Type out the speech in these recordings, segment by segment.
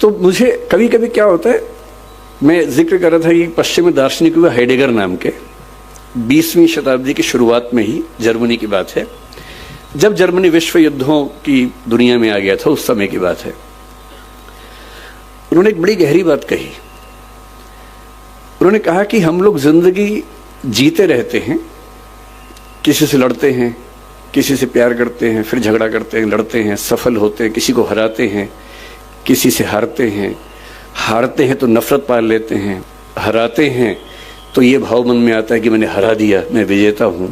तो मुझे कभी कभी क्या होता है, मैं जिक्र कर रहा था कि पश्चिमी दार्शनिक हुआ हाइडेगर नाम के, 20वीं शताब्दी की शुरुआत में ही जर्मनी की बात है, जब जर्मनी विश्व युद्धों की दुनिया में आ गया था, उस समय की बात है। उन्होंने एक बड़ी गहरी बात कही। उन्होंने कहा कि हम लोग जिंदगी जीते रहते हैं, किसी से लड़ते हैं, किसी से प्यार करते हैं, फिर झगड़ा करते हैं, लड़ते हैं, सफल होते हैं, किसी को हराते हैं, किसी से हारते हैं, हारते हैं तो नफरत पाल लेते हैं, हराते हैं तो ये भाव मन में आता है कि मैंने हरा दिया, मैं विजेता हूं।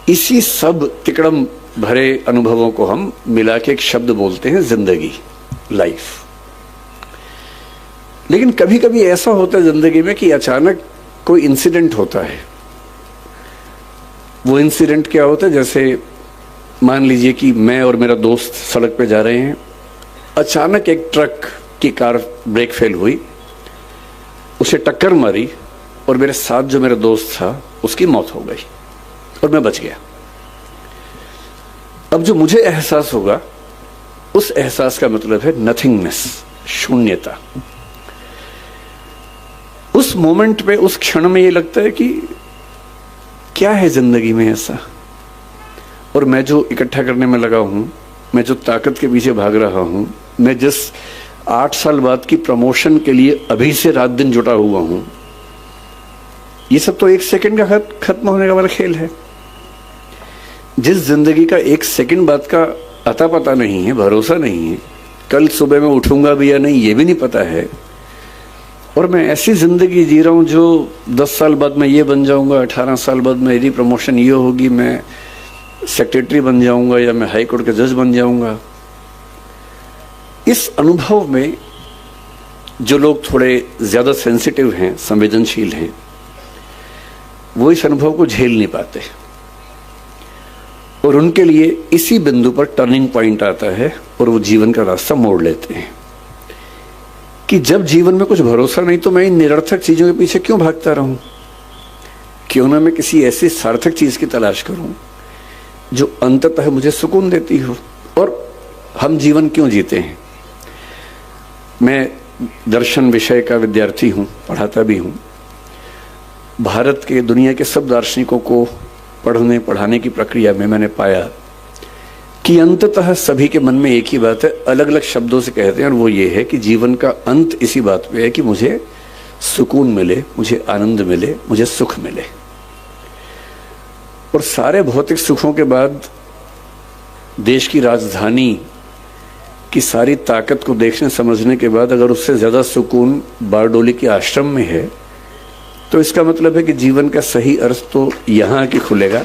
इसी सब तिकड़म भरे अनुभवों को हम मिला के एक शब्द बोलते हैं जिंदगी, लाइफ। लेकिन कभी कभी ऐसा होता है जिंदगी में कि अचानक कोई इंसिडेंट होता है। वो इंसिडेंट क्या होता है, जैसे मान लीजिए कि मैं और मेरा दोस्त सड़क पे जा रहे हैं, अचानक एक ट्रक की कार ब्रेक फेल हुई, उसे टक्कर मारी और मेरे साथ जो मेरा दोस्त था उसकी मौत हो गई और मैं बच गया। अब जो मुझे एहसास होगा, उस एहसास का मतलब है नथिंगनेस, शून्यता। उस मोमेंट पे, उस क्षण में ये लगता है कि क्या है जिंदगी में ऐसा, और मैं जो इकट्ठा करने में लगा हूं, मैं जो ताकत के पीछे भाग रहा हूं, मैं जिस 8 साल बाद की प्रमोशन के लिए अभी से रात दिन जुटा हुआ हूं, ये सब तो 1 सेकंड का खत्म होने का वाला खेल है। जिस जिंदगी का 1 सेकंड बाद का अता पता नहीं है, भरोसा नहीं है, कल सुबह में उठूंगा भी या नहीं ये भी नहीं पता है, और मैं ऐसी जिंदगी जी रहा हूं जो 10 साल बाद मैं ये बन जाऊंगा, 18 साल बाद मेरी प्रमोशन ये होगी, मैं सेक्रेटरी बन जाऊंगा या मैं हाई कोर्ट का जज बन जाऊंगा। इस अनुभव में जो लोग थोड़े ज्यादा सेंसिटिव हैं, संवेदनशील हैं, वो इस अनुभव को झेल नहीं पाते, और उनके लिए इसी बिंदु पर टर्निंग पॉइंट आता है और वो जीवन का रास्ता मोड़ लेते हैं कि जब जीवन में कुछ भरोसा नहीं तो मैं इन निरर्थक चीजों के पीछे क्यों भागता रहूं, क्यों ना मैं किसी ऐसी सार्थक चीज की तलाश करूं जो अंततः मुझे सुकून देती हो। और हम जीवन क्यों जीते हैं? मैं दर्शन विषय का विद्यार्थी हूं, पढ़ाता भी हूं। भारत के, दुनिया के सब दार्शनिकों को पढ़ने पढ़ाने की प्रक्रिया में मैंने पाया कि अंततः सभी के मन में एक ही बात है, अलग अलग शब्दों से कहते हैं, और वो ये है कि जीवन का अंत इसी बात पे है कि मुझे सुकून मिले, मुझे आनंद मिले, मुझे सुख मिले। और सारे भौतिक सुखों के बाद देश की राजधानी की सारी ताकत को देखने समझने के बाद अगर उससे ज्यादा सुकून बारडोली के आश्रम में है, तो इसका मतलब है कि जीवन का सही अर्थ तो यहां की खुलेगा,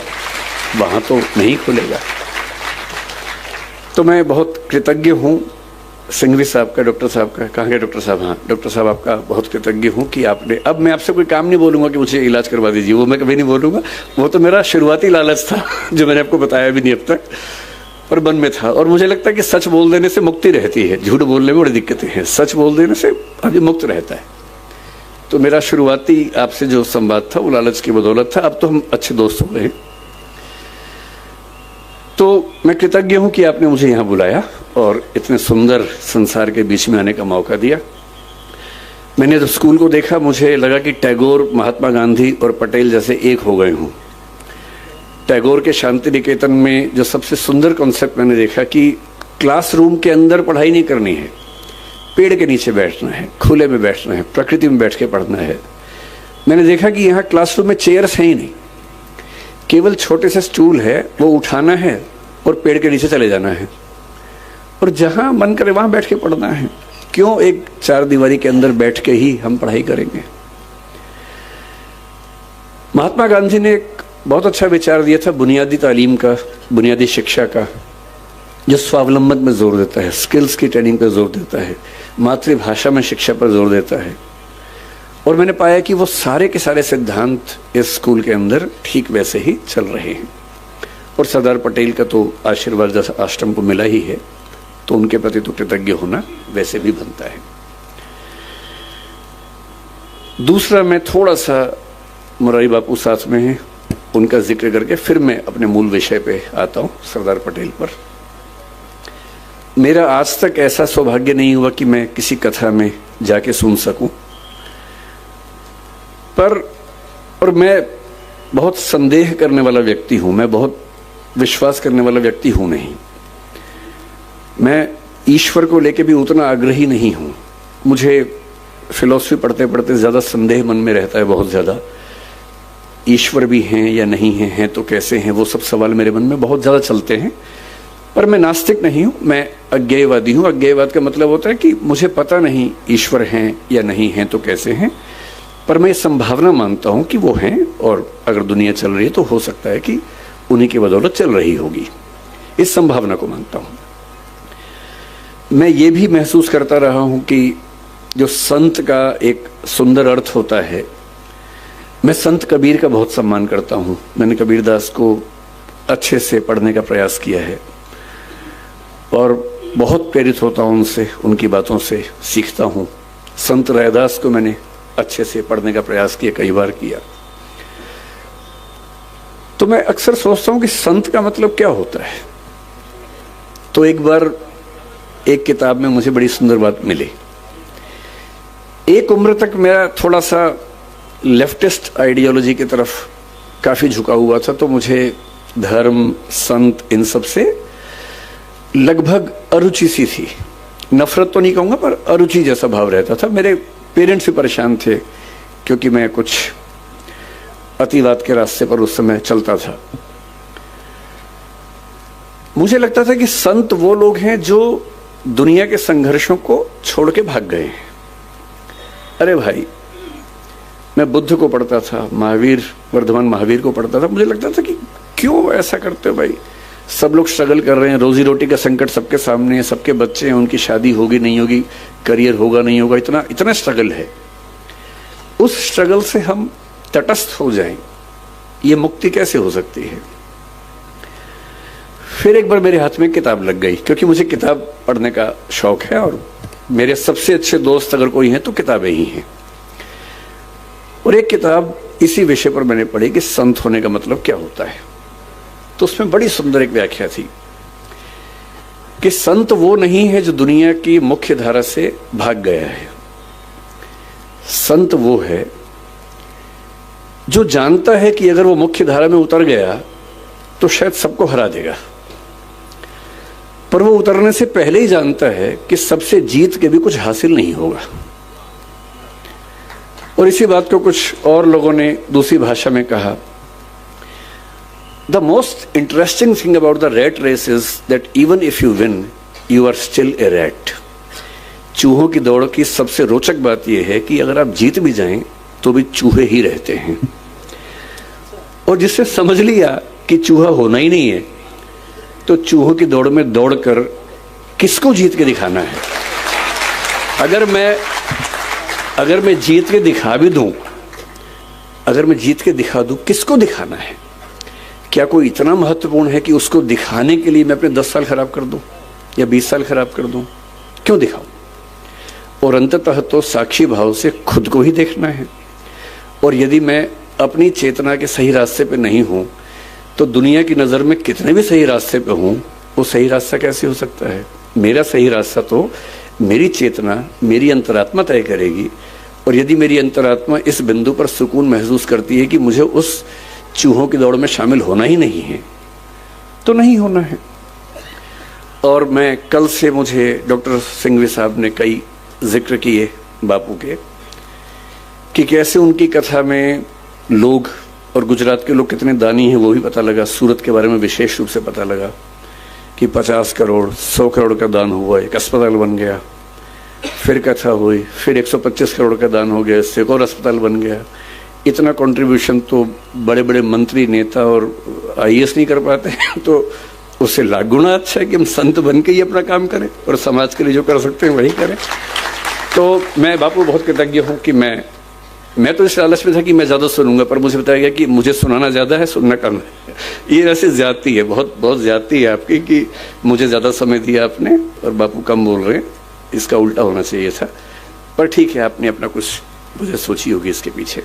वहां तो नहीं खुलेगा। तो मैं बहुत कृतज्ञ हूं सिंघवी साहब का, डॉक्टर साहब का, कहाँ गए डॉक्टर साहब? हाँ, डॉक्टर साहब आपका बहुत कृतज्ञ हूं कि आपने, अब मैं आपसे कोई काम नहीं बोलूंगा कि मुझे इलाज करवा दीजिए, वो मैं कभी नहीं बोलूंगा, वो तो मेरा शुरुआती लालच था जो मैंने आपको बताया भी नहीं अब तक, पर मन में था। और मुझे लगता है कि सच बोल देने से मुक्ति रहती है, झूठ बोलने में बड़ी दिक्कतें हैं, सच बोल देने से आदमी मुक्त रहता है। तो मेरा शुरुआती आपसे जो संवाद था वो लालच की बदौलत था, अब तो हम अच्छे दोस्त हो गए। तो मैं कृतज्ञ हूं कि आपने मुझे यहां बुलाया और इतने सुंदर संसार के बीच में आने का मौका दिया। मैंने जब स्कूल को देखा, मुझे लगा कि टैगोर, महात्मा गांधी और पटेल जैसे एक हो गए हूं। टैगोर के शांति निकेतन में जो सबसे सुंदर कॉन्सेप्ट मैंने देखा कि क्लासरूम के अंदर पढ़ाई नहीं करनी है, पेड़ के नीचे बैठना है, खुले में बैठना है, प्रकृति में बैठ के पढ़ना है। मैंने देखा कि यहाँ क्लासरूम में चेयर्स हैं ही नहीं, केवल छोटे से स्टूल है, वो उठाना है और पेड़ के नीचे चले जाना है, और जहां मन करे वहां बैठ के पढ़ना है। क्यों एक 4 दीवारी के अंदर बैठ के ही हम पढ़ाई करेंगे? महात्मा गांधी ने एक बहुत अच्छा विचार दिया था बुनियादी तालीम का, बुनियादी शिक्षा का, जो स्वावलंबन में जोर देता है, स्किल्स की ट्रेनिंग पर जोर देता है, मातृभाषा में शिक्षा पर जोर देता है। और मैंने पाया कि वो सारे के सारे सिद्धांत इस स्कूल के अंदर ठीक वैसे ही चल रहे हैं। और सरदार पटेल का तो आशीर्वाद आश्रम को मिला ही है, तो उनके प्रति तो कृतज्ञ होना वैसे भी बनता है। दूसरा, मैं थोड़ा सा, मुरारी बापू साथ में हैं, उनका जिक्र करके फिर मैं अपने मूल विषय पे आता हूं, सरदार पटेल पर। मेरा आज तक ऐसा सौभाग्य नहीं हुआ कि मैं किसी कथा में जाके सुन सकूं, और मैं बहुत संदेह करने वाला व्यक्ति हूं, मैं बहुत विश्वास करने वाला व्यक्ति हूं नहीं। मैं ईश्वर को लेके भी उतना आग्रही नहीं हूं। मुझे फिलॉसफी पढ़ते पढ़ते ज्यादा संदेह मन में रहता है, बहुत ज्यादा। ईश्वर भी हैं या नहीं हैं तो कैसे हैं, वो सब सवाल मेरे मन में बहुत ज्यादा चलते हैं। पर मैं नास्तिक नहीं हूं, मैं अज्ञेयवादी हूं। अज्ञेयवाद का मतलब होता है कि मुझे पता नहीं ईश्वर हैं या नहीं हैं तो कैसे हैं, पर मैं संभावना मानता हूं कि वो हैं, और अगर दुनिया चल रही है तो हो सकता है कि उन्हीं की बदौलत चल रही होगी। इस संभावना को मानता हूं। मैं ये भी महसूस करता रहा हूं कि जो संत का एक सुंदर अर्थ होता है, मैं संत कबीर का बहुत सम्मान करता हूं। मैंने कबीरदास को अच्छे से पढ़ने का प्रयास किया है और बहुत प्रेरित होता हूं उनसे, उनकी बातों से सीखता हूं। संत रैदास को मैंने अच्छे से पढ़ने का प्रयास किया, कई बार किया। तो मैं अक्सर सोचता हूं कि संत का मतलब क्या होता है। तो एक बार एक किताब में मुझे बड़ी सुंदर बात मिली। एक उम्र तक मेरा थोड़ा सा लेफ्टिस्ट आइडियोलॉजी की तरफ काफी झुका हुआ था, तो मुझे धर्म, संत, इन सब से लगभग अरुचि सी थी। नफरत तो नहीं कहूंगा, पर अरुचि जैसा भाव रहता था। मेरे पेरेंट्स भी परेशान थे क्योंकि मैं कुछ अतिवाद के रास्ते पर उस समय चलता था। मुझे लगता था कि संत वो लोग हैं जो दुनिया के संघर्षों को छोड़ के भाग गए हैं। अरे भाई, मैं बुद्ध को पढ़ता था, महावीर, वर्धमान महावीर को पढ़ता था। मुझे लगता था कि क्यों ऐसा करते हो भाई, सब लोग स्ट्रगल कर रहे हैं, रोजी रोटी का संकट सबके सामने है, सबके बच्चे हैं, उनकी शादी होगी नहीं होगी, करियर होगा नहीं होगा, इतना इतना स्ट्रगल है। उस स्ट्रगल से हम तटस्थ हो जाएं, ये मुक्ति कैसे हो सकती है। फिर एक बार मेरे हाथ में किताब लग गई, क्योंकि मुझे किताब पढ़ने का शौक है और मेरे सबसे अच्छे दोस्त अगर कोई हैं तो किताबें ही हैं। और एक किताब इसी विषय पर मैंने पढ़ी कि संत होने का मतलब क्या होता है। तो उसमें बड़ी सुंदर एक व्याख्या थी कि संत वो नहीं है जो दुनिया की मुख्य धारा से भाग गया है। संत वो है जो जानता है कि अगर वो मुख्य धारा में उतर गया तो शायद सबको हरा देगा, पर वो उतरने से पहले ही जानता है कि सबसे जीत के भी कुछ हासिल नहीं होगा। और इसी बात को कुछ और लोगों ने दूसरी भाषा में कहा, the most interesting thing about the rat race is that even if you win you are still a rat. चूहों की दौड़ की सबसे रोचक बात यह है कि अगर आप जीत भी जाएं तो भी चूहे ही रहते हैं। और जिससे समझ लिया कि चूहा होना ही नहीं है, तो चूहों की दौड़ में दौड़कर किसको जीत के दिखाना है। अगर मैं जीत के दिखा भी दूं, अगर मैं जीत के दिखा दूं, किसको दिखाना है। क्या कोई इतना महत्वपूर्ण है कि उसको दिखाने के लिए मैं अपने 10 साल खराब कर दूं या 20 साल खराब कर दूं? क्यों दिखाऊं? और अंततः तो साक्षी भाव से खुद को ही देखना है। और यदि मैं अपनी चेतना के सही रास्ते पे नहीं हूं तो दुनिया की नजर में कितने भी सही रास्ते पे हूं, वो सही रास्ता कैसे हो सकता है। मेरा सही रास्ता तो मेरी चेतना, मेरी अंतरात्मा तय करेगी। और यदि मेरी अंतरात्मा इस बिंदु पर सुकून महसूस करती है कि मुझे उस चूहों की दौड़ में शामिल होना ही नहीं है, तो नहीं होना है। और मैं कल से, मुझे डॉक्टर सिंघवी साहब ने कई जिक्र किए बापू के, कि कैसे उनकी कथा में लोग, और गुजरात के लोग कितने दानी हैं वो भी पता लगा। सूरत के बारे में विशेष रूप से पता लगा कि 50 करोड़ 100 करोड़ का दान हुआ, एक अस्पताल बन गया। फिर कथा हुई, फिर 125 करोड़ का दान हो गया, इससे एक और अस्पताल बन गया। इतना कंट्रीब्यूशन तो बड़े बड़े मंत्री, नेता और IAS नहीं कर पाते हैं। तो उससे लाख गुना अच्छा है कि हम संत बन के ही अपना काम करें और समाज के लिए जो कर सकते हैं वही करें। तो मैं बापू बहुत कृतज्ञ हूँ कि मैं तो इस लालच में था कि मैं ज्यादा सुनूंगा, पर मुझे बताया गया कि मुझे सुनाना ज्यादा है, सुनना कम है। ये वैसे ज्यादती है, बहुत ज्यादती है आपकी कि मुझे ज्यादा समय दिया आपने और बापू कम बोल रहे हैं। इसका उल्टा होना चाहिए था, पर ठीक है, आपने अपना कुछ मुझे सोची होगी इसके पीछे।